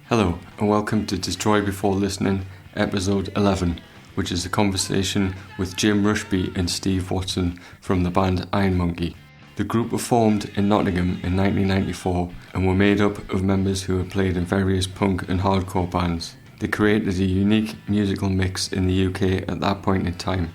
Hello and welcome to Destroy Before Listening, episode 11, which is a conversation with Jim-Rushby and Steve Watson from the band Iron Monkey. The group were formed in Nottingham in 1994 and were made up of members who had played in various punk and hardcore bands. They created a unique musical mix in the UK at that point in time.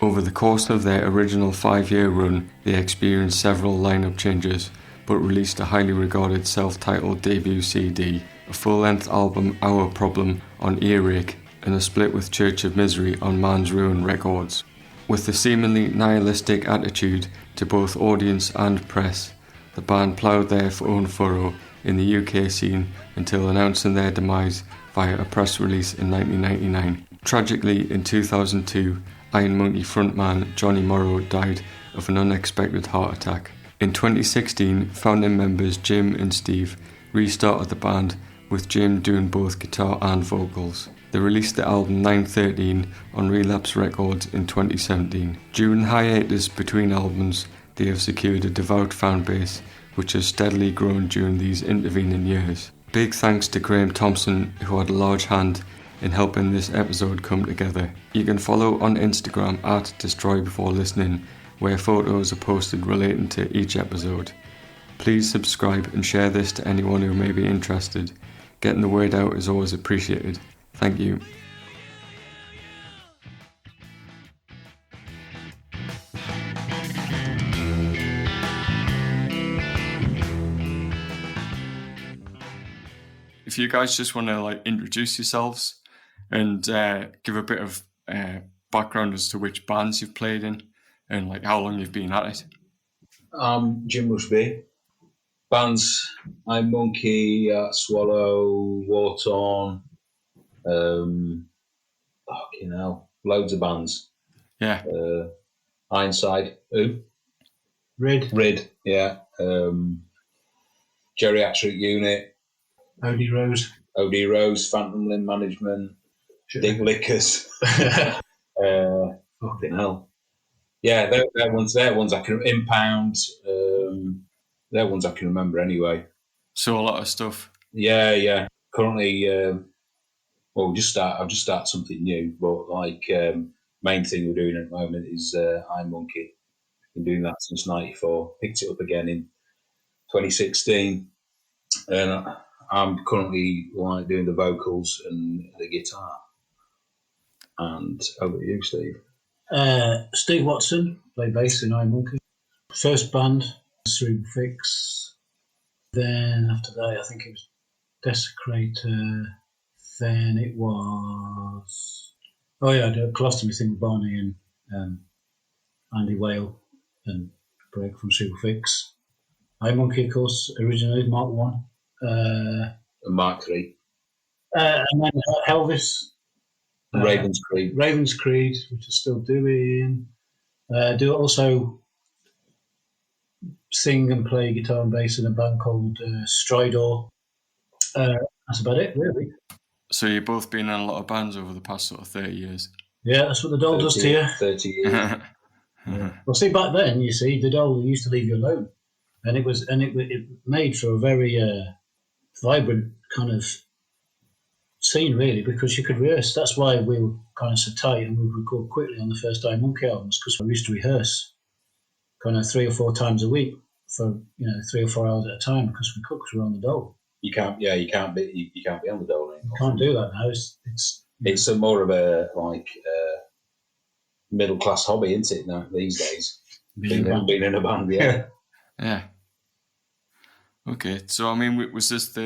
Over the course of their original 5-year run, they experienced several lineup changes, but released a highly regarded self-titled debut CD, a full-length album Our Problem on Earache, and a split with Church of Misery on Man's Ruin Records. With a seemingly nihilistic attitude to both audience and press, the band ploughed their own furrow in the UK scene until announcing their demise via a press release in 1999. Tragically, in 2002, Iron Monkey frontman Johnny Morrow died of an unexpected heart attack. In 2016, founding members Jim and Steve restarted the band, with Jim doing both guitar and vocals. They released the album 913 on Relapse Records in 2017. During hiatus between albums, they have secured a devout fan base, which has steadily grown during these intervening years. Big thanks to Graham Thompson, who had a large hand in helping this episode come together. You can follow on Instagram at Destroy Before Listening, where photos are posted relating to each episode. Please subscribe and share this to anyone who may be interested. Getting the word out is always appreciated. Thank you. If you guys just want to introduce yourselves and give a bit of background as to which bands you've played in and how long you've been at it. I'm Jim-Rushby. Bands, Iron Monkey, Swallow, Wartorn, loads of bands. Yeah. Ironside, who? Rid, yeah. Geriatric Unit. OD Rose, Phantom Limb Management, Dick Lickers. Fucking hell. Yeah, they're ones I can impound. They're ones I can remember anyway. So a lot of stuff. Yeah. Currently, I've just started something new, but main thing we're doing at the moment is Iron Monkey. Been doing that since '94. Picked it up again in 2016, and I'm currently doing the vocals and the guitar. And over to you, Steve. Steve Watson, play bass in Iron Monkey. First band, Cerebral Fix. Then after that, I think it was Desecrator. Then it was... I did a colostomy thing with Barney and Andy Whale and Greg from Cerebral Fix. Iron Monkey, of course, originally, Mark 1. And Mark 3. And then Elvis. Raven's Creed, which is still doing. Do also sing and play guitar and bass in a band called Stridor. That's about it, really. So you've both been in a lot of bands over the past sort of 30 years. Yeah, that's what the doll does to you. 30 years. Yeah. Well, see, back then, you see, the doll used to leave you alone, and it made for a very vibrant kind of scene, really, because you could rehearse. That's why we were kind of so tight and we would record quickly on the first Iron Monkey albums, because we used to rehearse kind of 3 or 4 times a week for 3 or 4 hours at a time, because we could, because we were on the dole. You can't be on the dole anymore. You can't do that now. It's a more of a middle class hobby, isn't it? Now these days, being in a band, yeah. Yeah. Okay, so I mean, was this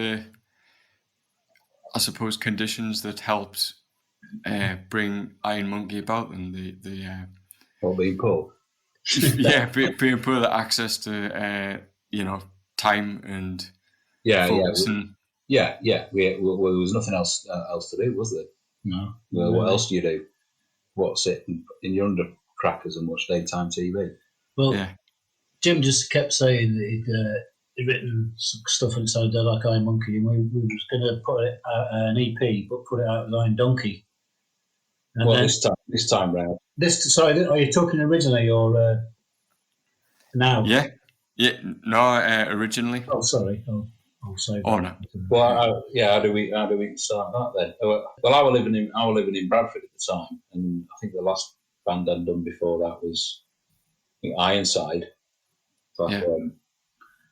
I suppose conditions that helped bring Iron Monkey about, and the being poor. being poor, the access to time and focus and there was nothing else to do, was there? No. Well, what else do you do? Sit in your undercrackers and watch daytime TV? Well, yeah. Jim just kept saying that he'd written some stuff inside there like Iron Monkey, and we was going to put it out an EP, but put it out as Iron Donkey. And this time round. Sorry, are you talking originally or now? Yeah. No, originally. Oh, sorry. Oh, sorry. Oh, no. Well, how do we start that then? Well, I was living in Bradford at the time, and I think the last band I'd done before that was, I think, Ironside. Like, I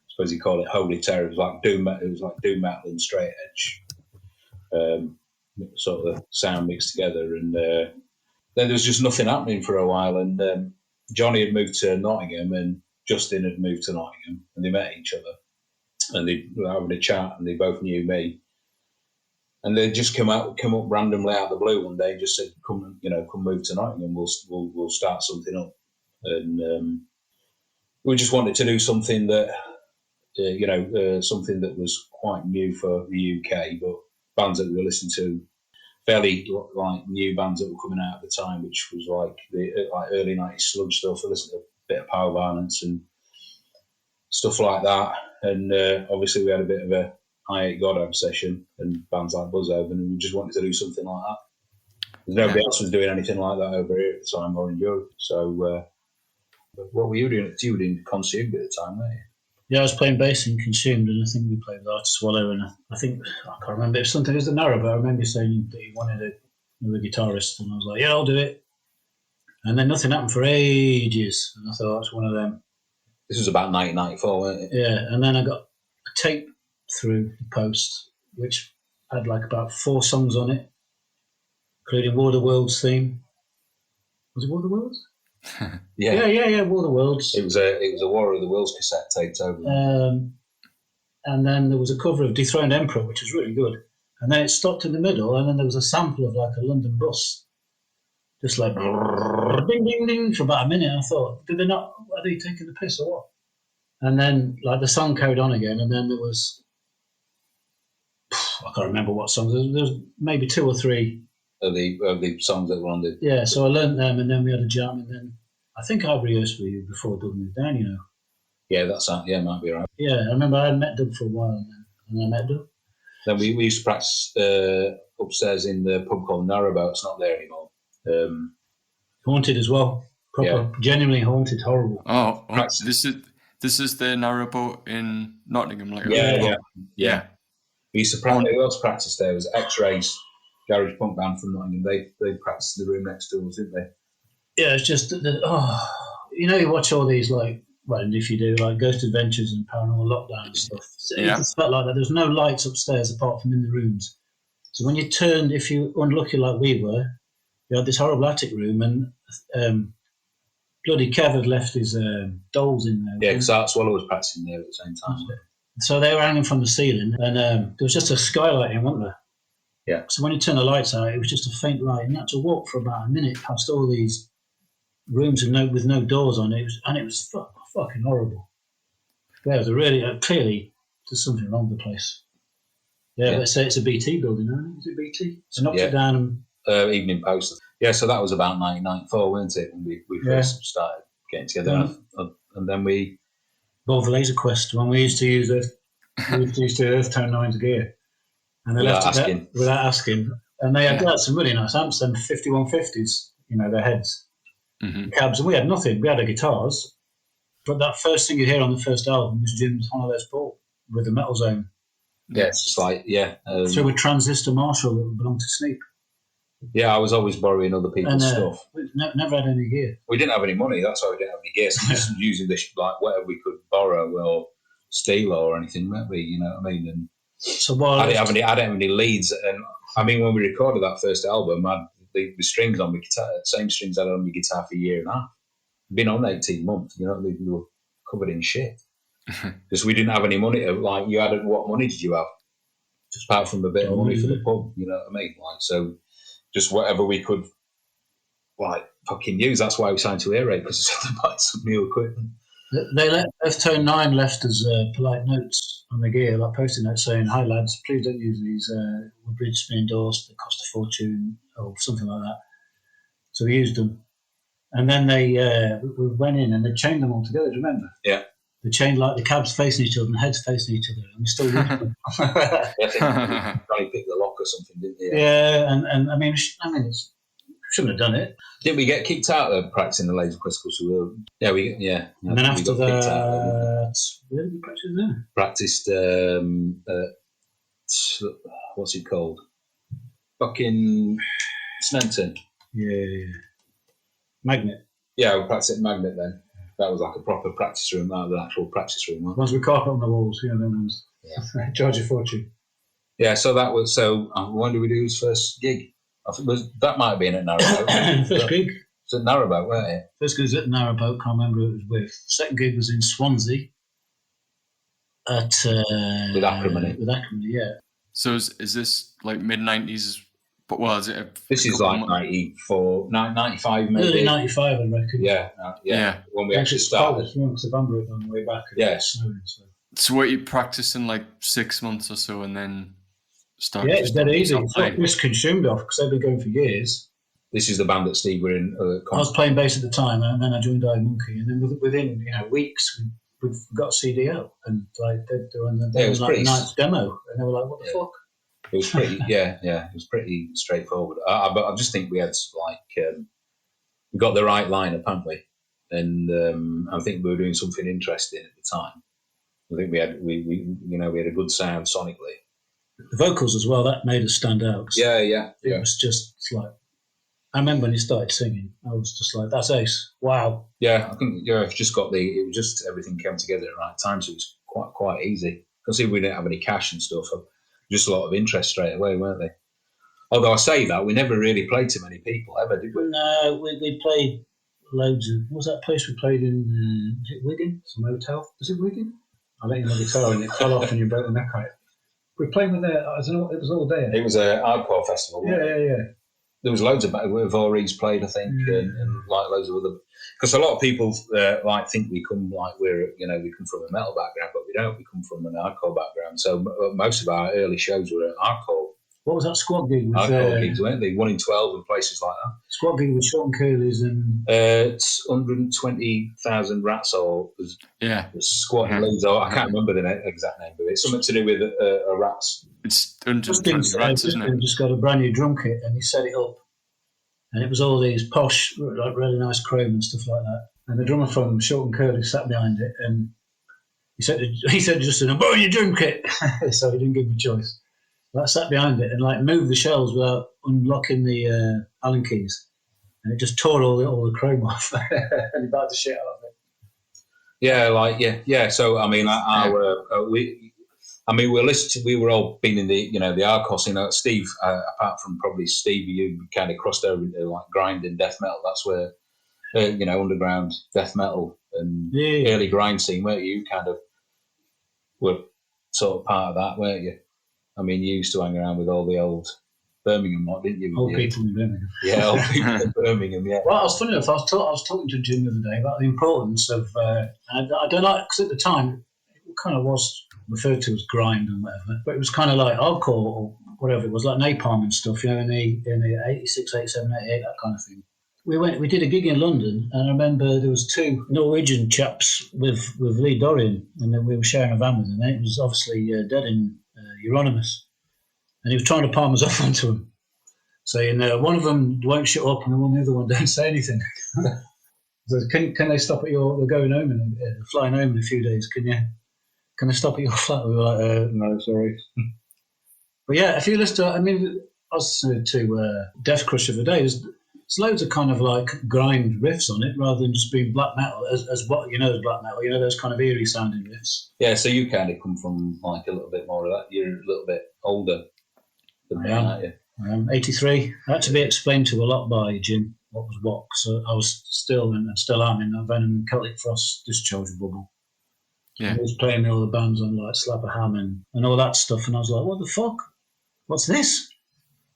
suppose you call it Holy Terror. It was like doom metal and straight edge, sort of sound mixed together. And then there was just nothing happening for a while. And Johnny had moved to Nottingham, and Justin had moved to Nottingham, and they met each other. And they were having a chat, and they both knew me. And they just come up randomly out of the blue one day and just said, "Come move to Nottingham. We'll start something up." And we just wanted to do something that, something that was quite new for the UK, but bands that we were listening to, fairly like new bands that were coming out at the time, which was like the early '90s sludge stuff. I listened to a bit of Power Violence and stuff like that. And obviously we had a bit of a I Hate God obsession and bands like Buzzover, and we just wanted to do something like that. Nobody else was doing anything like that over here at the time or in Europe. So what were you doing? You were doing Consumed at the time, weren't you? Yeah, I was playing bass in Consumed, and I think we played with Art Swallow, and I think, I can't remember if something was the Narrow, but I remember you saying that you wanted another guitarist, and I was like, yeah, I'll do it. And then nothing happened for ages, and I thought, it's one of them. This was about 1994, wasn't it? Yeah, and then I got a tape through the post, which had like about 4 songs on it, including War of the Worlds theme. Was it War of the Worlds? Yeah, War of the Worlds. It was a War of the Worlds cassette taped over. And then there was a cover of Dethroned Emperor, which was really good. And then it stopped in the middle, and then there was a sample of like a London bus, just like ding ding ding for about a minute. I thought, are they taking the piss or what? And then like the song carried on again, and then there was, I can't remember what songs. There was maybe 2 or 3 of the songs that were on the. Yeah, so I learnt them, and then we had a jam, and then I think I rehearsed with you before Doug moved down. Yeah, might be right. Yeah, I remember I had met Doug for a while, and I met Doug. Then we used to practice upstairs in the pub called Narrowboat. It's not there anymore. Haunted as well. Proper, genuinely haunted, horrible. Oh, this is the Narrowboat in Nottingham, like yeah. We used to practice. Who else practiced there? It was X-Rays, garage punk band from Nottingham. They practiced in the room next to us, didn't they? Yeah, it's just you watch all these and if you do like Ghost Adventures and Paranormal Lockdown and stuff, it felt like that. There's no lights upstairs apart from in the rooms. So when you turned, if you were unlucky like we were, you had this horrible attic room, and bloody Kev had left his dolls in there. Yeah, because Art Swallow was practicing there at the same time. So they were hanging from the ceiling, and there was just a skylight in, wasn't there? Yeah. So when you turn the lights out, it was just a faint light, and you had to walk for about a minute past all these rooms with no doors on it, and it was fucking horrible. Yeah, it was a really clearly there's something wrong with the place. Yeah, let's say it's a BT building, isn't it? Is it BT? So knocked it down. Evening Post. Yeah, so that was about 1994, wasn't it? When we first started getting together, and then we. Both Laser Quest, when we used to use Earth Tone 9's gear, and they without asking, and they had some really nice amps, them 5150s, their heads, cabs, and we had nothing. We had our guitars, but that first thing you hear on the first album was Jim's Honolulu Paul with the Metal Zone. Yeah, it's just like through a transistor Marshall that belonged to Sneak. Yeah, I was always borrowing other people's stuff. We never had any gear. We didn't have any money. That's why we didn't have any gear. So just using this whatever we could borrow or steal or anything, weren't we? You know what I mean? And so I didn't have any leads. And I mean, when we recorded that first album, I had the strings on my guitar, same strings I had on my guitar for a year and a half. Been on 18 months. You know, we were covered in shit because we didn't have any money. Like what money did you have? Just apart from a bit of money for the pub. You know what I mean? So. Just whatever we could, fucking use. That's why we signed to Air Raid, because it's to buy some new equipment. Earth Tone 9 left us polite notes on the gear, like post-it notes saying, "Hi lads, please don't use these. Bridges to be endorsed. They cost a fortune," or something like that. So we used them, and then we went in and they chained them all together. Do you remember? Yeah. They chained like the cabs facing each other and heads facing each other, and we still used them. I think they picked the lock or something, didn't they? Yeah, and I mean, shouldn't have done it. Didn't we get kicked out of practicing the Laser Quest? And then after that, where did we practice then? Practiced what's it called? Fucking Snenton. Yeah. Magnet. Yeah, we practiced at Magnet then. That was like a proper practice room, that was an actual practice room. Ones with carpet on the walls, them ones. Yeah. Charge a fortune. Yeah, so that was, when did we do his first gig? I think that might have been at Narrowboat. First gig? It was at Narrowboat, weren't it? First gig was at Narrowboat, can't remember who it was with. Second gig was in Swansea. With Acrimony. With Acrimony, yeah. So is this like mid-90s? But well, is it? This is like 94, 95 maybe. Early 95, I reckon. Yeah. When we actually started. Because the band broke on the way back. Yes. So what, you practiced in like 6 months or so and then started? Yeah, it's dead easy. It's not misconsumed off because they've been going for years. This is the band that Steve were in. I was playing bass at the time, and then I joined iMonkey, and then within weeks we've got a CD out, and like they was like the ninth demo, and they were like, "What the fuck?" It was pretty, it was pretty straightforward. But I just think we had we got the right lineup, haven't we? And I think we were doing something interesting at the time. I think we had a good sound sonically. The vocals as well, that made us stand out. It was just like, I remember when he started singing, I was just like, that's ace. Wow. Yeah, I think I've just got it was just everything came together at the right time, so it was quite easy. Because we didn't have any cash and stuff, just a lot of interest straight away, weren't they? Although I say that, we never really played to many people ever, did we? No, we played loads of, what was that place we played in, was it Wigan? Some hotel? Was it Wigan? I let you know the guitar and it fell off and you broke the neck on it. We were playing with it was all day. It was a hardcore festival. Yeah. There was loads of Voorhees played, I think, and like loads of other. Because a lot of people think we come we come from a metal background, but we don't. We come from an hardcore background. So most of our early shows were at hardcore. What was that squad gig? Hardcore gigs, weren't they? 1 in 12 and places like that. Squad gig with Sean Curley's and. It's 120,000 rats or squad leads. I can't remember the exact name, but it's something to do with rats. It's 120 rats, isn't it? Just got a brand new drum kit and he set it up, and it was all these posh, like really nice chrome and stuff like that. And the drummer from Sean Curley sat behind it, and he said to Justin, "I'm buying your drum kit," so he didn't give him a choice. I sat behind it and like moved the shells without unlocking the Allen keys, and it just tore all the chrome off and he battered the shit out of it. Yeah. So I mean, we were all been in the the hardcore scene. Steve, apart from probably Steve, you kind of crossed over into like grind and death metal. That's where underground death metal and early grind scene. Weren't you kind of were sort of part of that, weren't you? I mean, you used to hang around with all the old Birmingham lot, didn't you? Old people in Birmingham. Yeah, old people in Birmingham, yeah. Well, I was funny enough, I was talking to Jim the other day about the importance of, and I don't like, because at the time, it kind of was referred to as grind and whatever, but it was kind of like hardcore or whatever, it was like Napalm and stuff, in the 86, 87, 88, that kind of thing. We did a gig in London, and I remember there was 2 Norwegian chaps with Lee Dorian, and then we were sharing a van with them, and it was obviously Dead in Euronymous, and he was trying to palm us off onto him, saying one of them won't shut up and the other one don't say anything. So can they stop at they're going home and flying home in a few days, can they stop at your flat? We were like, no, sorry. But yeah, if you listen to, I was listening to Death Crush of the day, there's loads of kind of like grind riffs on it rather than just being black metal as what as black metal, those kind of eerie sounding riffs. Yeah, so you kind of come from like a little bit more of that. You're a little bit older than me, aren't you? I am 83. I had to be explained to a lot by Jim what was what. So I was still am in that Venom and Celtic Frost discharge bubble. Yeah. He was playing me all the bands on like Slap a Ham and all that stuff, and I was like, what the fuck? What's this?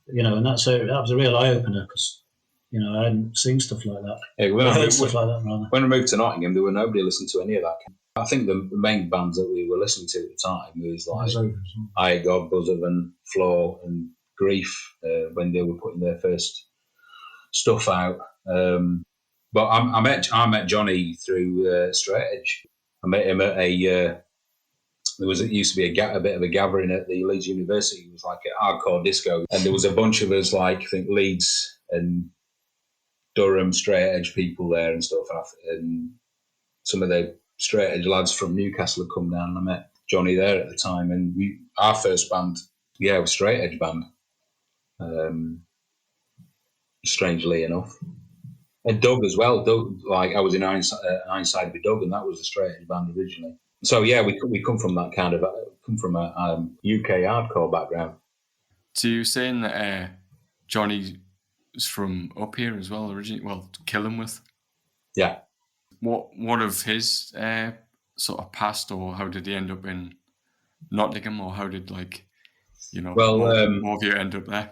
And that was a real eye opener because I hadn't seen stuff like that. Yeah, When I moved to Nottingham, there were nobody listening to any of that. I think the main bands that we were listening to at the time was like I God, Buzzard, Floor, and Grief when they were putting their first stuff out. But I met Johnny through Straight Edge. I met him at it used to be a bit of a gathering at the Leeds University. It was like a hardcore disco, and there was a bunch of us, like I think Leeds and Durham Straight Edge people there and stuff, and some of the Straight Edge lads from Newcastle had come down, and I met Johnny there at the time, and our first band Yeah, it was straight edge band. Strangely enough. And Doug as well. Doug, like I was in Ironside with Doug, and that was a straight edge band originally. So yeah, we come from that kind of a UK hardcore background. So you saying that Johnny is from up here as well originally? Well, Killingworth. Yeah. What of his sort of past, or how did he end up in Nottingham, or how did more of you end up there?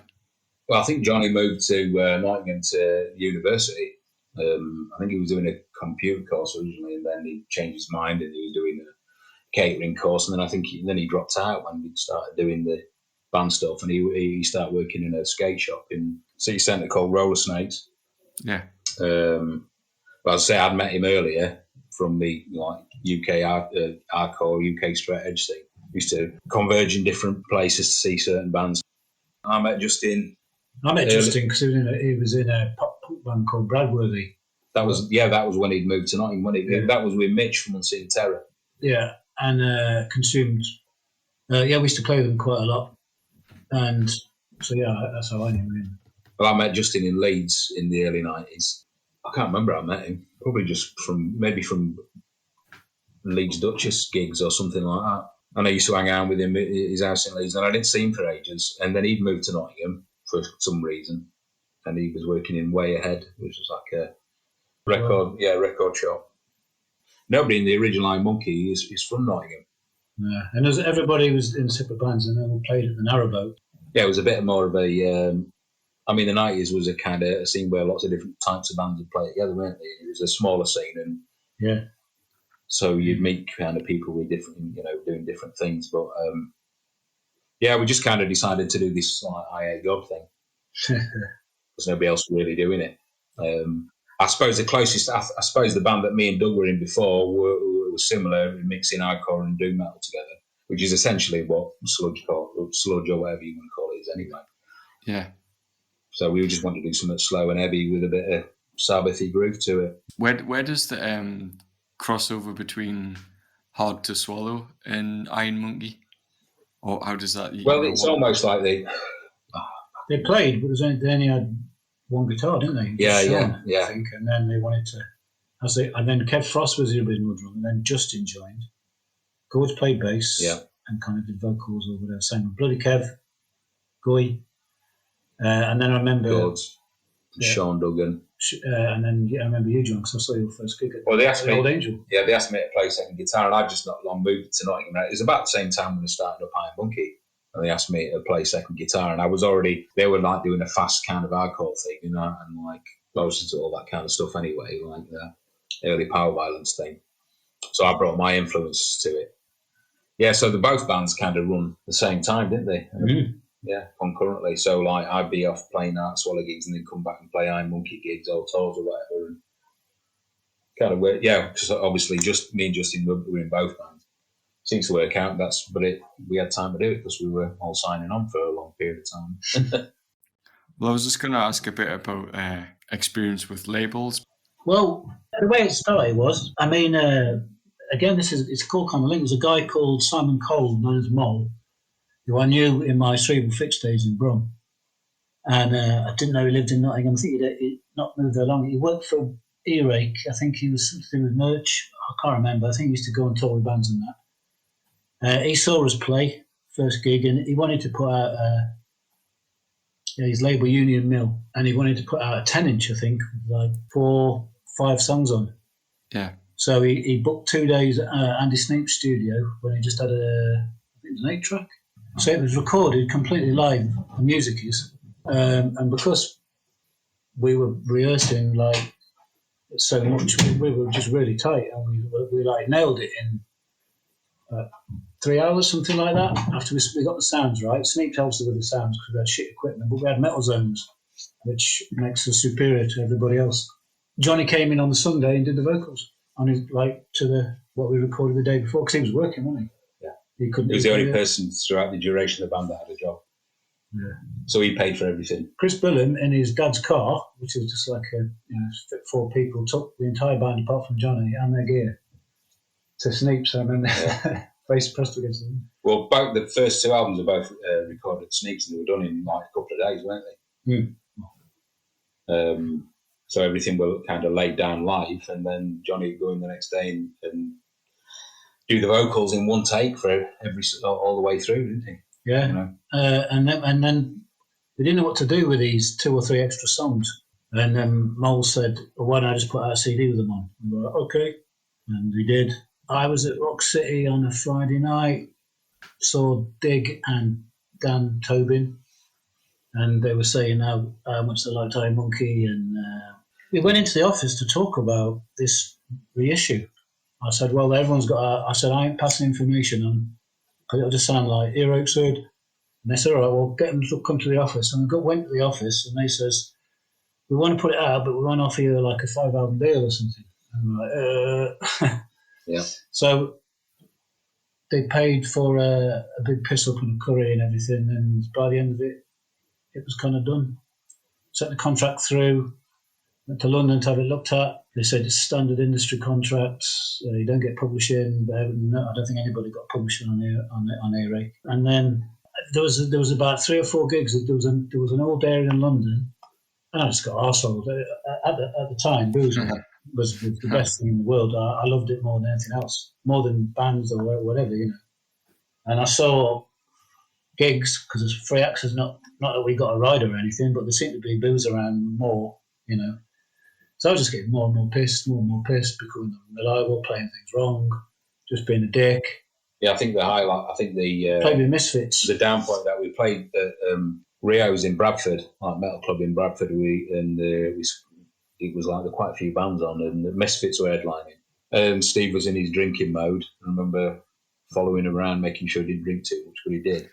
Well, I think Johnny moved to Nottingham to university. I think he was doing a computer course originally, and then he changed his mind and he was doing a catering course. And then I think he dropped out when he started doing the band stuff, and he started working in a skate shop in city centre called Roller Snakes. Yeah. But as I say, I'd met him earlier from the UK hardcore, UK straight edge thing. We used to converge in different places to see certain bands. I met Justin because he was in a pop punk band called Bradworthy. That was when he'd moved to Nottingham. That was with Mitch from Unseen Terror. Yeah, and Consumed. We used to play with them quite a lot, and so that's how I knew him. Well, I met Justin in Leeds in the early 90s. I can't remember how I met him. Probably just from Leeds Duchess gigs or something like that. And I used to hang out with him at his house in Leeds, and I didn't see him for ages. And then he'd moved to Nottingham for some reason, and he was working in Way Ahead, which was like a record shop. Nobody in the original Iron Monkey is from Nottingham. Yeah, and everybody was in separate bands, and they all played at the Narrowboat. Yeah, it was a bit more of a. The 90s was a kind of a scene where lots of different types of bands would play together, weren't they? It was a smaller scene, and so you'd meet kind of people with different, doing different things. But we just kind of decided to do this I Hate God thing because nobody else was really doing it. I suppose the closest, I suppose the band that me and Doug were in before were similar, mixing hardcore and doom metal together, which is essentially what sludge or whatever you want to call it is anyway. Yeah. So we just wanted to do something slow and heavy with a bit of Sabbathy groove to it. Where does the crossover between Hard to Swallow and Iron Monkey, or how does that? Well, it's almost like they played, but they only had one guitar, didn't they? Yeah. I think, and then they wanted to. And then Kev Frost was the original drummer, and then Justin joined. Gord played bass, and kind of did vocals or whatever. Same with Bloody Kev, Goy, and then I remember Gord's, Sean Duggan, and then I remember you, John, because I saw your first gig at Old Angel. Yeah, they asked me to play second guitar, and I just not long moved to Nottingham. It was about the same time when I started up Iron Monkey. And they asked me to play second guitar, and they were like doing a fast kind of hardcore thing, and like I was into all that kind of stuff anyway, like the early power violence thing. So I brought my influence to it. Yeah, so the both bands kind of run the same time, didn't they? Mm-hmm. Yeah, concurrently. So like I'd be off playing Art Swallow gigs and then come back and play Iron Monkey gigs or tours or whatever, and kind of because obviously just me and Justin were in both bands. Seems to work out. We had time to do it because we were all signing on for a long period of time. Well, I was just going to ask a bit about experience with labels. Well, the way it started was, again, it's called kind of link. There's a guy called Simon Cole, known as Mole, who I knew in my Cerebral Fix days in Brum, and I didn't know he lived in Nottingham. I think he'd not moved there long. He worked for Earache. I think he was something with merch. I can't remember. I think he used to go and tour with bands and that. He saw us play first gig, and he wanted to put out his label Union Mill, and he wanted to put out a 10-inch, I think, with like 4-5 songs on. Yeah. So he booked 2 days at Andy Sneap's studio when he just had an 8-track. So it was recorded completely live. The music is, and because we were rehearsing like so much, we were just really tight, and we like nailed it in 3 hours, something like that. After we got the sounds right, Sneap helped us with the sounds because we had shit equipment, but we had metal zones, which makes us superior to everybody else. Johnny came in on the Sunday and did the vocals on his what we recorded the day before because he was working, wasn't he? Yeah, he was the only person throughout the duration of the band that had a job. Yeah, so he paid for everything. Chris Billam in his dad's car, which is just like fit 4 people, took the entire band apart from Johnny and their gear to Sneap's. I remember face pressed against them. Well, both the first two albums are both recorded at Sneaks, and they were done in like a couple of days, weren't they? So everything was kind of laid down live, and then Johnny would go in the next day and do the vocals in one take for all the way through, didn't he? Yeah. You know? And then we didn't know what to do with these 2 or 3 extra songs. And then Mole said, well, why don't I just put out a CD with them on? We were like, okay. And we did. I was at Rock City on a Friday night, saw Dig and Dan Tobin, and they were saying how much they liked Iron Monkey. And we went into the office to talk about this reissue. I said, well, everyone's got I said, I ain't passing information on, because it'll just sound like Earache said. And they said, all right, well, get them to come to the office. And we went to the office, and they says, we want to put it out, but we want to offer you like a 5-album deal or something. And we're like, Yeah. So they paid for a big piss up and a curry and everything, and by the end of it, it was kind of done. Sent the contract through, went to London to have it looked at. They said it's standard industry contracts. You don't get publishing. I don't think anybody got publishing on Earache. And then there was about 3 or 4 gigs. There was an old area in London, and I just got arseholed. At the time, booze was the best thing in the world. I loved it more than anything else, more than bands or whatever, you know. And I saw gigs, because there's free access, not that we got a ride or anything, but there seemed to be booze around more, you know. So I was just getting more and more pissed, becoming unreliable, playing things wrong, just being a dick. Yeah, I think the highlight, played with Misfits. The down point that we played at Rio's in Bradford, like metal club in Bradford, it was like there were quite a few bands on, and the Misfits were headlining. Steve was in his drinking mode. I remember following him around, making sure he didn't drink too much, but he did.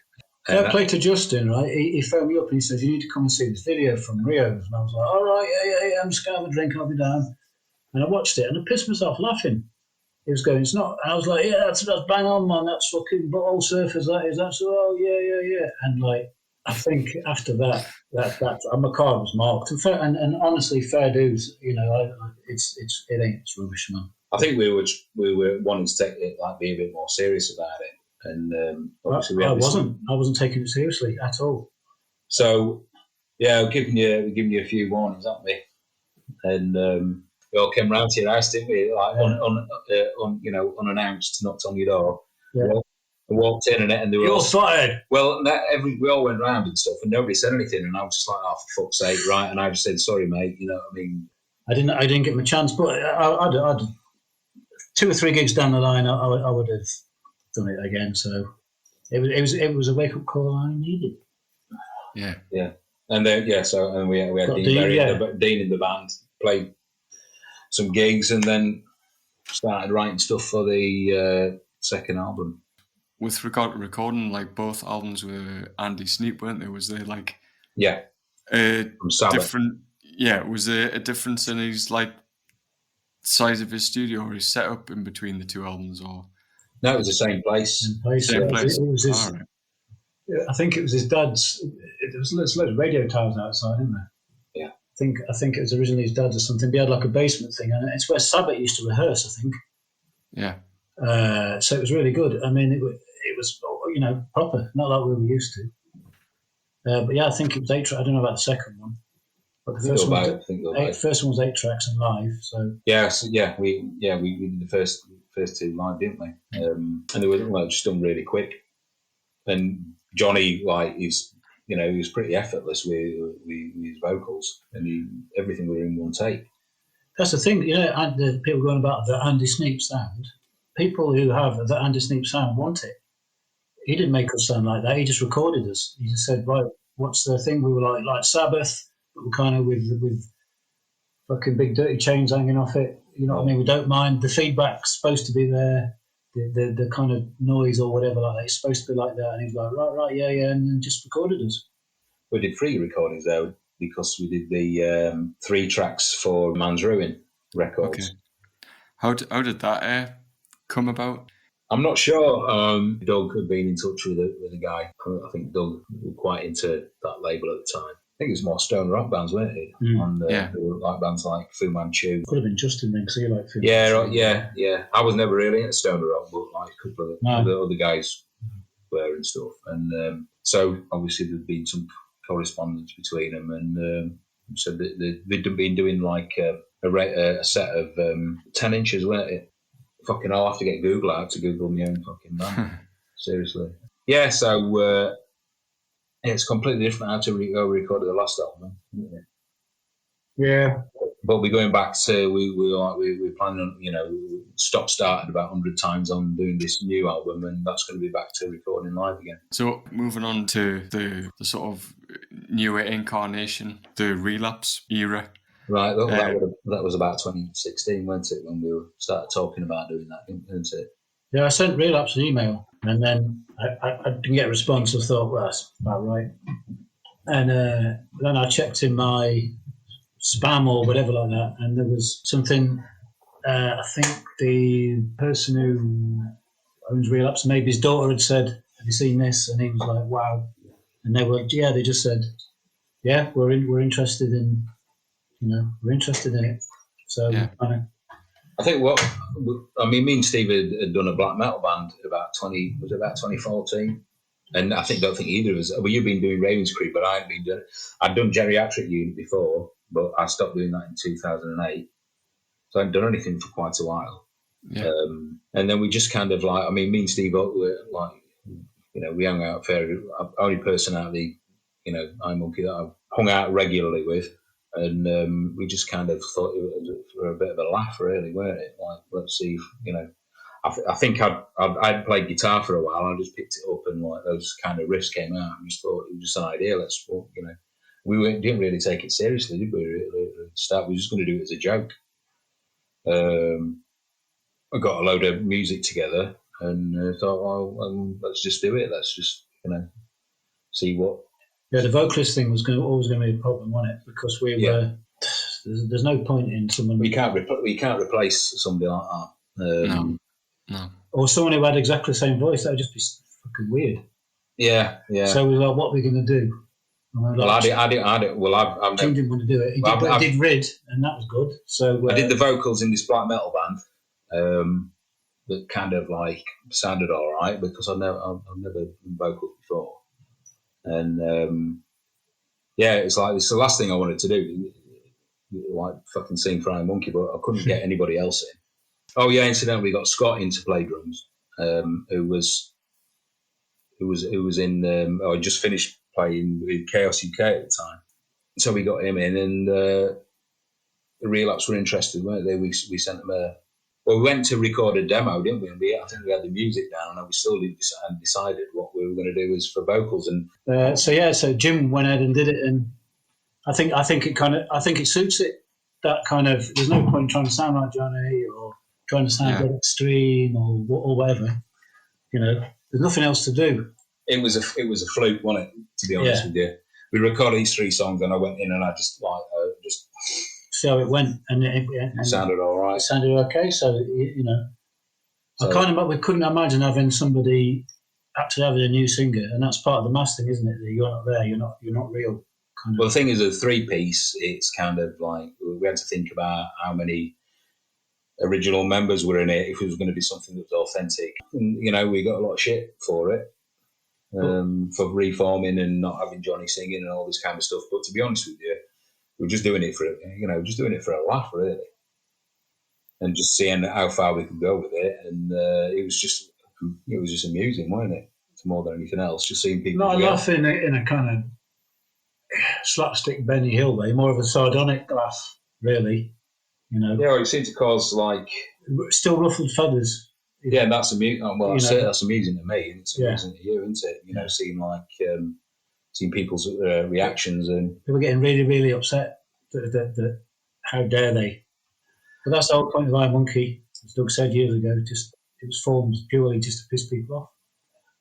I played to Justin, right? He phoned me up and he said, you need to come and see this video from Rio's. And I was like, all right, yeah, I'm just going to have a drink and I'll be down. And I watched it and I pissed myself laughing. He was going, it's not. And I was like, yeah, that's bang on, man. That's fucking Butthole Surfers, that is. That's, oh, yeah. And like, I think after that my card was marked. And honestly, fair dues, you know, it's rubbish, man. I think we were wanting to take it, like, be a bit more serious about it. And obviously I wasn't taking it seriously at all. So yeah, we're giving you a few warnings, aren't we? And we all came round to your house, didn't we? Like unannounced, knocked on your door. Yeah. We walked in and they were all fired. Well, we all went round and stuff, and nobody said anything. And I was just like, oh, for fuck's sake, right? And I just said, sorry, mate. You know what I mean? I didn't get my chance, but I'd 2 or 3 gigs down the line, I would have done it again. So it was a wake up call I needed. Yeah. And then we had Dean in the band, played some gigs, and then started writing stuff for the second album. With regard to recording, like, both albums were Andy Sneap, weren't they? Was there like from Sabbath. Different? Yeah, was there a difference in his like size of his studio or his setup in between the 2 albums, or? No, it was the same place. Same place. It was his, I think it was his dad's. There was loads of radio towers outside, isn't there? Yeah. I think it was originally his dad's or something. He had like a basement thing, and it's where Sabbath used to rehearse, I think. Yeah. So it was really good. I mean, it was, you know, proper, not like we were used to. But yeah, I think it was 8 tracks. I don't know about the second one. But the first one was 8 tracks and live. So we did the first 2 live, didn't we? And they were just done really quick. And Johnny, like, he was pretty effortless with his vocals, and everything was in one take. That's the thing, you know. The people going about the Andy Sneap sound. People who have the Andy Sneap sound want it. He didn't make us sound like that. He just recorded us. He just said, right, what's the thing? We were like Sabbath, but we're kind of with fucking big dirty chains hanging off it. You know what I mean? We don't mind. The feedback's supposed to be there. The kind of noise or whatever like that. It's supposed to be like that. And he's like, right, yeah, and then just recorded us. We did 3 recordings though, because we did the 3 tracks for Man's Ruin Records. Okay. How did that come about? I'm not sure. Doug had been in touch with the guy. I think Doug was quite into that label at the time. think it was more stone rock bands, weren't it? On like bands like Fu Manchu. Could have been Justin then, because he liked Fu Manchu. Yeah. I was never really into stone rock, but like a couple of the other guys were and stuff. And so obviously there'd been some correspondence between them, and so they'd been doing like a set of 10 inches, weren't it? Fucking, I'll have to get Google out to Google my own fucking band. Seriously. Yeah, so it's completely different how to record the last album, isn't it? Yeah. But we're going back to, we're planning on, we started about 100 times on doing this new album, and that's going to be back to recording live again. So moving on to the sort of newer incarnation, the Relapse era. Right, that was about 2016, wasn't it, when we started talking about doing that, isn't it? Yeah, I sent Relapse an email, and then I didn't get a response. I thought, well, that's about right. And then I checked in my spam or whatever like that, and there was something. I think the person who owns Relapse, maybe his daughter, had said, "Have you seen this?" And he was like, "Wow!" And they just said, "Yeah, we're interested in, we're interested in it." So I think me and Steve had done a black metal band about 2014, and don't think either of us. Well, you've been doing Ravens Creek, but I hadn't been doing it. I'd done Geriatric Unit before, but I stopped doing that in 2008. So I hadn't done anything for quite a while. Yeah. And then we just kind of like, me and Steve were like, we hung out fairly. Only person out of the, iMonkey that I've hung out regularly with. And we just kind of thought it was for a bit of a laugh, really, weren't it? Like, let's see if, I think I'd played guitar for a while. I just picked it up, and like those kind of riffs came out. I just thought it was just an idea. We didn't really take it seriously, did we? Really, at the start, we were just going to do it as a joke. I got a load of music together, and thought, well, let's just do it. Let's just, see what. Yeah, the vocalist thing was always going to be a problem, wasn't it? Because we were. There's no point in someone. We can't replace somebody like that. No. Or someone who had exactly the same voice. That would just be fucking weird. Yeah. So we were like, what are we going to do? Well, I did. Well, Jim didn't want to do it. He did Rid, and that was good. So I did the vocals in this black metal band. That kind of like sounded all right, because I've never done vocals before. And it's like, it's the last thing I wanted to do, like fucking sing for iMonkey, but I couldn't get anybody else in. Oh yeah, incidentally, we got Scott in to play drums, who was in. I just finished playing with Chaos UK at the time, so we got him in, and the Relapse were interested, weren't they? We sent them we went to record a demo, didn't we? And I think we had the music down, and we still decided what we were going to do was for vocals. And so Jim went ahead and did it, and I think it suits it. That kind of, there's no point in trying to sound like Johnny or trying to sound like Extreme or whatever. There's nothing else to do. It was a fluke, wasn't it? To be honest with you, we recorded these 3 songs, and I went in and I just see how it went, and it sounded all right. It sounded okay. So we couldn't imagine having somebody actually having a new singer, and that's part of the mastering, isn't it? That you're not there, you're not real. Well, the thing is, a 3-piece, it's kind of like we had to think about how many original members were in it, if it was going to be something that was authentic. And, we got a lot of shit for it, for reforming and not having Johnny singing and all this kind of stuff. But to be honest with you, we're just doing it for a laugh, really, and just seeing how far we could go with it. And it was just amusing, wasn't it? It's more than anything else, just seeing people. Not laughing in a kind of slapstick Benny Hill way, more of a sardonic laugh, really. Yeah, it seemed to cause like still ruffled feathers. Yeah, that's amusing. Well, that's amusing to me, and it's amusing to you, isn't it? Seeing people's reactions, and people getting really, really upset that how dare they? But that's the whole point of iMonkey, as Doug said years ago. It was formed purely just to piss people off.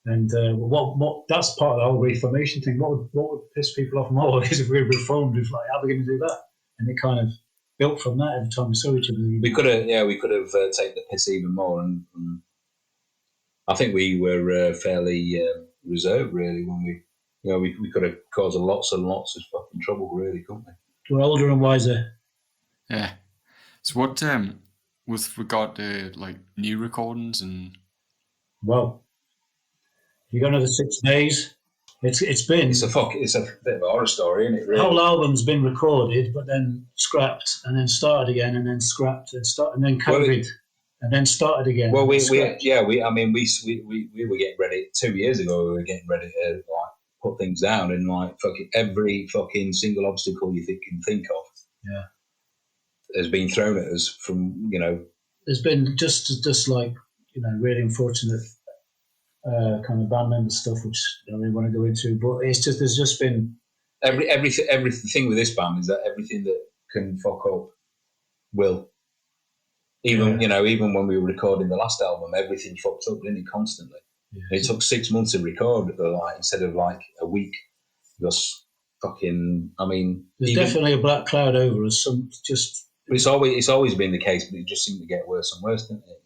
And what that's part of the whole reformation thing. What would piss people off more is if we reformed. It's like, how are we going to do that? And it kind of built from that every time we saw each other. We could have taken the piss even more, and I think we were fairly reserved, really, when we we could have caused lots and lots of fucking trouble, really, couldn't we? We're older and wiser. Yeah. So what, with regard to like new recordings and... Well, you got another 6 days. It's been... It's a bit of a horror story, isn't it, really? The whole album's been recorded, but then scrapped, and then started again, and then scrapped, and then COVID, and then started again. Well, we were getting ready 2 years ago. We were getting ready to like put things down, and like fucking every fucking single obstacle you can think of, has been thrown at us from There's been just like really unfortunate kind of band member stuff, which I don't really want to go into, but it's just there's just been everything with this band is that everything that can fuck up will. Even when we were recording the last album, everything fucked up, didn't it, constantly? Yeah. It took 6 months to record, like instead of like a week. Because fucking, there's definitely a black cloud over us. It's always been the case, but it just seemed to get worse and worse, didn't it?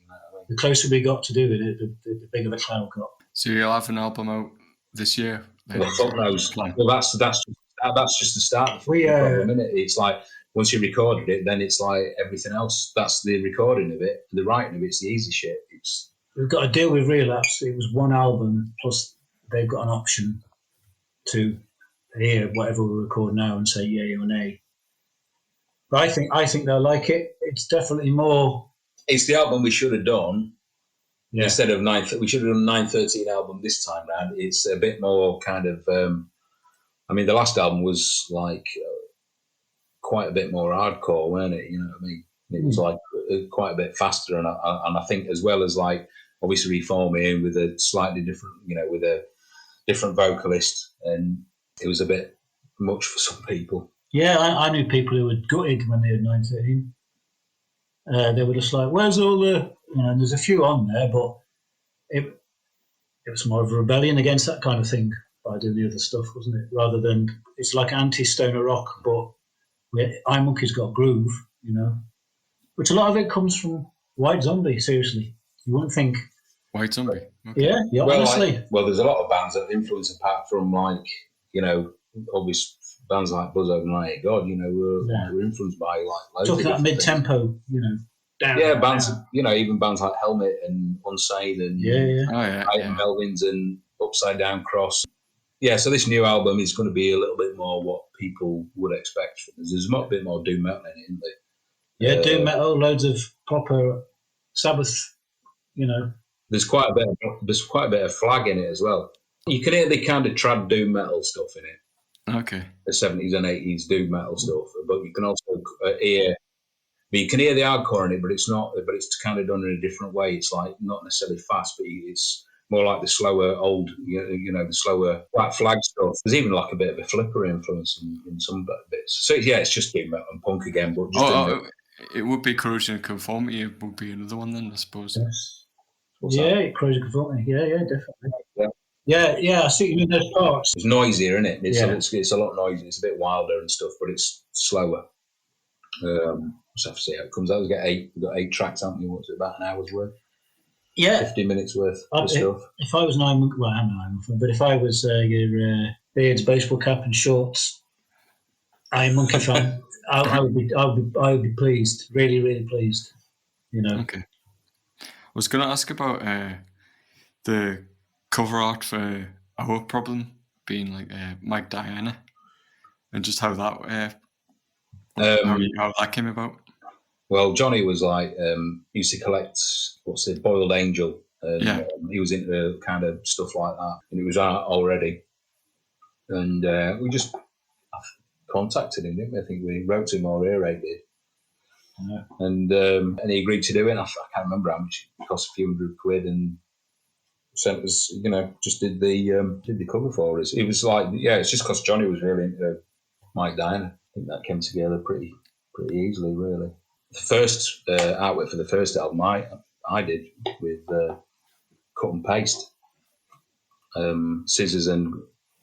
The closer we got to doing it, the bigger the cloud got. So you'll have an album out this year? Well, fuck knows. Well, that's just the start of the problem, isn't it? It's like once you recorded it, then it's like everything else. That's the recording of it. The writing of it's the easy shit. We've got to deal with Relapse. It was one album, plus they've got an option to hear whatever we record now and say yay or nay. But I think they'll like it. It's definitely more. It's the album we should have done instead of we should have done 913 album this time round. It's a bit more kind of. The last album was like quite a bit more hardcore, weren't it? You know what I mean? It was like quite a bit faster, and I think as well as like obviously reforming with a slightly different, with a different vocalist, and it was a bit much for some people. Yeah, I knew people who were gutted when they had 913. They were just like, "Where's all the?" And there's a few on there, but it was more of a rebellion against that kind of thing by doing the other stuff, wasn't it? Rather than it's like anti-stoner rock, but iMonkey's got groove, Which a lot of it comes from White Zombie. Seriously, you wouldn't think White Zombie. Okay. Yeah, honestly. There's a lot of bands that influence apart from obvious bands like Buzzard and I God, we're influenced by like talking about mid-tempo, down. Bands, even bands like Helmet and Unsane and Melvins and Upside Down Cross. Yeah, so this new album is going to be a little bit more what people would expect from us. There's a bit more doom metal in it, isn't there? Yeah, doom metal, loads of proper Sabbath, There's quite a bit of Flag in it as well. You can hear the kind of trad doom metal stuff in it. Okay. The 70s and 80s doom metal stuff, but you can also hear the hardcore in it, but it's not. But it's kind of done in a different way. It's like not necessarily fast, but it's more like the slower old, the slower Black Flag stuff. There's even like a bit of a Flipper influence in some bits. So yeah, it's just doom metal and punk again, but just it would be Corrosion of Conformity. It would be another one then, I suppose. Yes. Corrosion of Conformity. Yeah, definitely. Yeah. I see you in those parts. It's noisier, isn't it? It's a lot noisier. It's a bit wilder and stuff, but it's slower. Just have to see how it comes out. We've got 8 tracks, haven't we? What's it, about an hour's worth? Yeah. 15 minutes worth of stuff. If I was I'm not, but if I was your beards, baseball cap, and shorts, iMonkey fan, I would be pleased, really, really pleased. Okay. I was going to ask about the cover art for Our Problem being like Mike Diana, and just how that how that came about. Well, Johnny was like used to collect Boiled Angel, and he was into kind of stuff like that, and it was art already, and we just contacted him, didn't we? I think we wrote to him, or Earache did. Yeah. And he agreed to do it. I can't remember how much it cost, a few £100, and sent us, just did the cover for us. It was like, it's just because Johnny was really into Mike Diana. I think that came together pretty easily, really. The first artwork for the first album I did with cut and paste, scissors and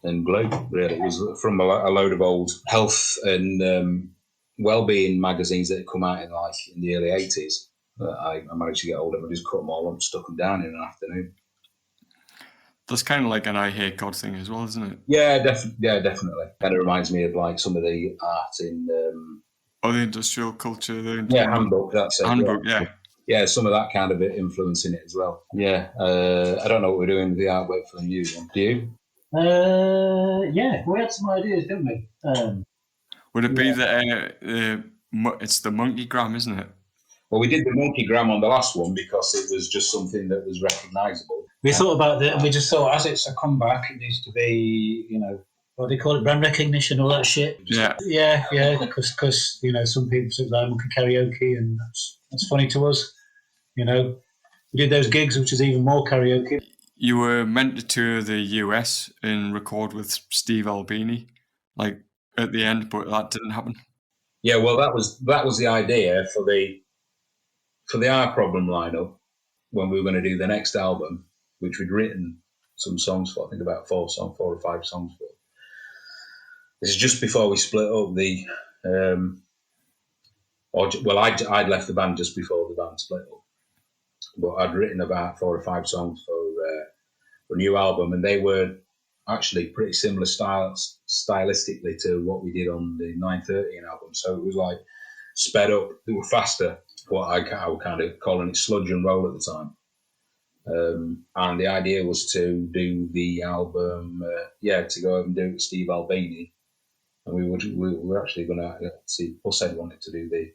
glue. Really, it was from a load of old health and well-being magazines that had come out in the early 80s. I managed to get hold of them. I just cut them all up, stuck them down in an afternoon. That's kind of like an I Hate God thing as well, isn't it? Yeah, definitely. Kind of reminds me of like some of the art in the industrial culture. Handbook. That's it. Handbook, yeah. Yeah, some of that kind of influence in it as well. Yeah, I don't know what we're doing with the artwork for the new one. Do you? Yeah, we had some ideas, didn't we? Would it be it's the monkey gram, isn't it? Well, we did the monkey gram on the last one because it was just something that was recognisable. We thought about that, and we just thought, as it's a comeback, it needs to be, what do they call it, brand recognition, all that shit. Yeah, because some people say like monkey karaoke, and that's funny to us. We did those gigs, which is even more karaoke. You were meant to tour the US and record with Steve Albini, like at the end, but that didn't happen. Yeah, well, that was the idea for the Our Problem lineup when we were going to do the next album, which we'd written some songs for. I think about 4 or 5 songs for. This is just before we split up. I'd left the band just before the band split up, but I'd written about 4 or 5 songs for a new album, and they were actually pretty similar stylistically to what we did on the 913 album. So it was like sped up. They were faster. What I was kind of calling it sludge and roll at the time. And the idea was to do the album, to go over and do it with Steve Albini. And we were actually going to see, Pushead wanted to do the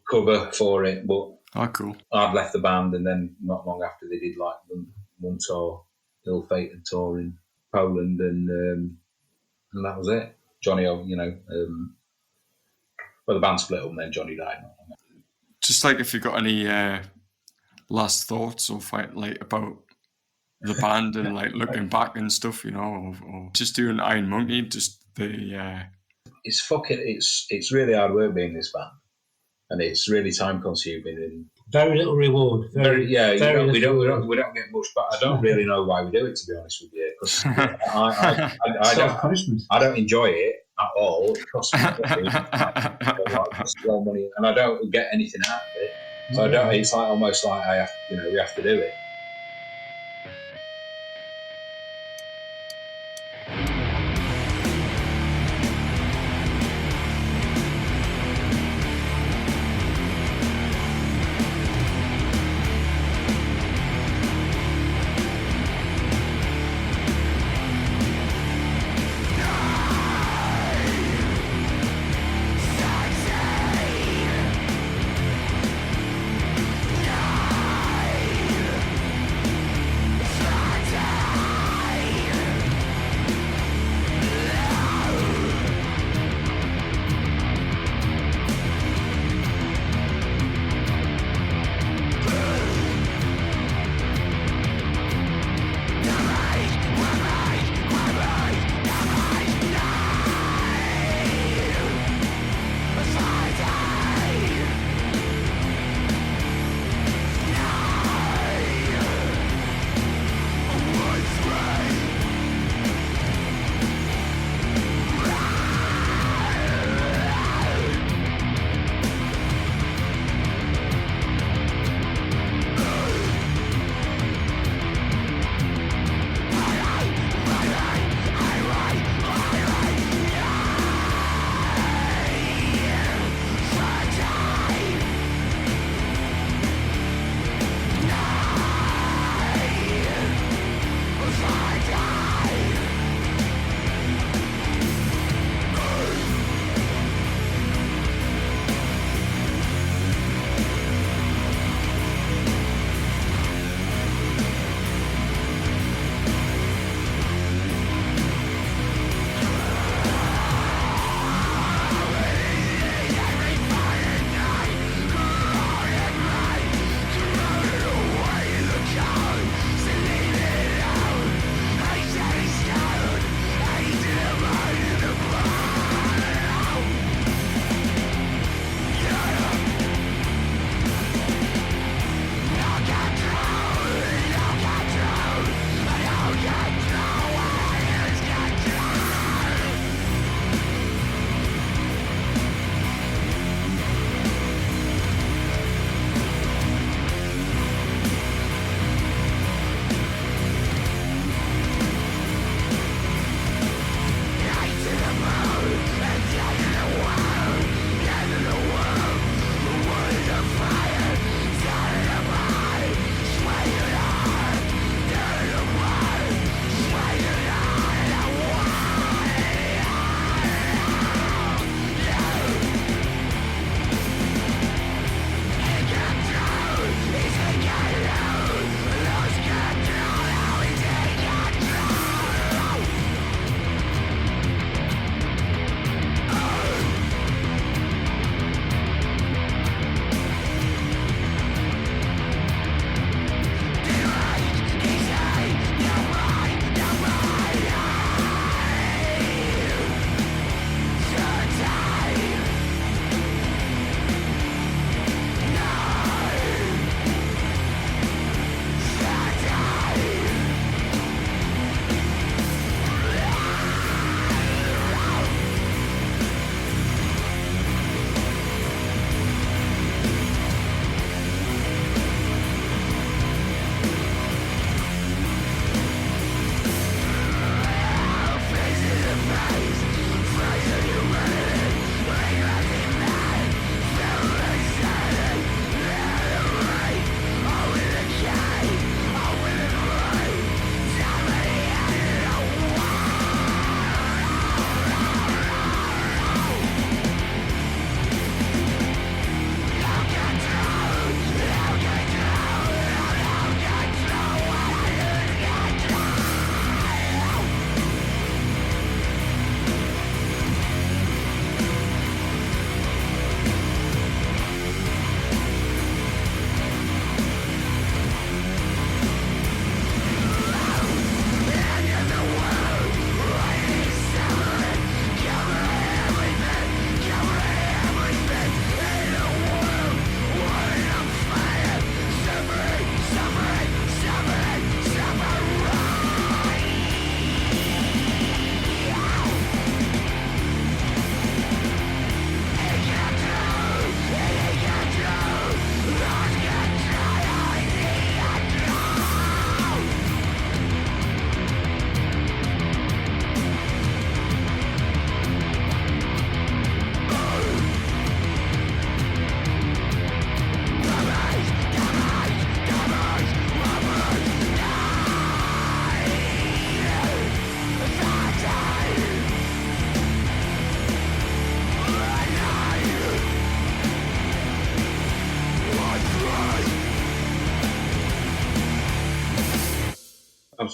cover for it, but cool. I'd left the band, and then not long after they did like one tour, ill-fated tour in Poland, and that was it. Johnny, the band split up, and then Johnny died. Just like if you got any last thoughts or about the band and like looking back and stuff, or just doing Iron Monkey, just the. It's really hard work being this band, and it's really time consuming and very little reward. We don't get much, but I don't really know why we do it, to be honest with you, because I don't enjoy it at all. It costs me money, and I don't get anything out of it. So it's like almost like we have to do it.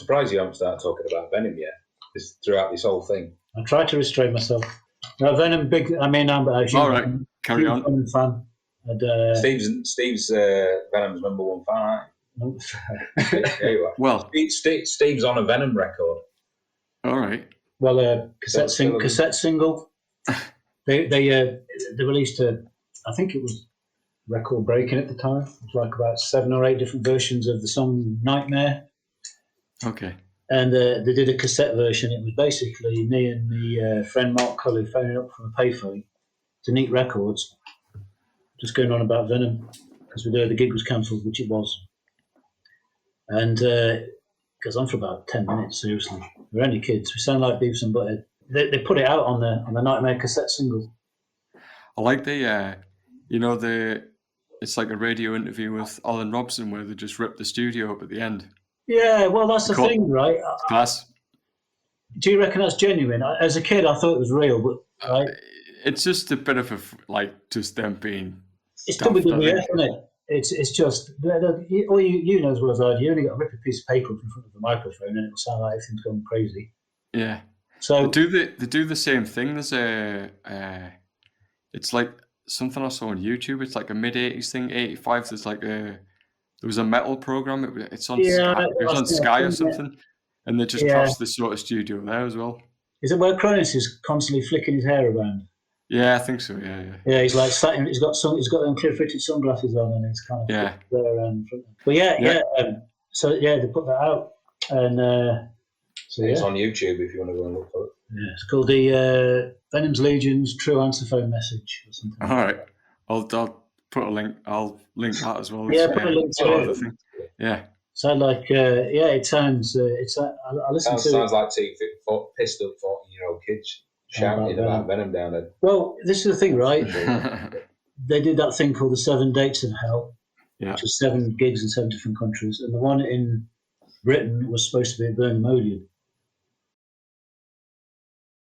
surprised you haven't started talking about Venom yet. Throughout this whole thing. I try to restrain myself. No, Venom, big. I mean, I'm a huge, All right, carry on. Venom fan. And, Steve's Venom's number one fan. Anyway, well, Steve's on a Venom record. All right. Well, cassette single. They released I think it was record breaking at the time. It was like about 7 or 8 different versions of the song Nightmare. Okay. And they did a cassette version. It was basically me and my friend Mark Cully phoning up from a payphone to Neat Records, just going on about Venom because the gig was cancelled, which it was. And it goes on for about 10 minutes, seriously. We're only kids. We sound like Beavis and Butthead. They put it out on the Nightmare cassette single. I like it's like a radio interview with Alan Robson where they just rip the studio up at the end. Yeah, well, that's the thing, right? Class. Do you reckon that's genuine? As a kid, I thought it was real, but right? It's just a bit of just them being. It's WWF, isn't it? It's just all you know as well as I do. You only got to rip a piece of paper up in front of the microphone, and it'll sound like everything's going crazy. Yeah. So they do the same thing. There's it's like something I saw on YouTube. It's like a mid-80s thing, 85. There was a metal program. It's on Sky or something, and they just trashed this sort of studio there as well. Is it where Cronus is constantly flicking his hair around? Yeah, I think so. Yeah. Yeah, he's like sat in, he's got them clear fitted sunglasses on, and he's kind of there around. But so they put that out, and it's on YouTube if you want to go and look for it. Yeah, it's called the Venom's Legion's True Answer Phone Message or something. All right, I'll put a link. I'll link that as well. Yeah, put a link to it. Yeah. So it sounds. I listen to. Sounds like two pissed up 14-year-old kids shouting about Venom down there. Well, this is the thing, right? They did that thing called the 7 Dates of Hell, which was 7 gigs in 7 different countries, and the one in Britain was supposed to be at Birmingham Odeon.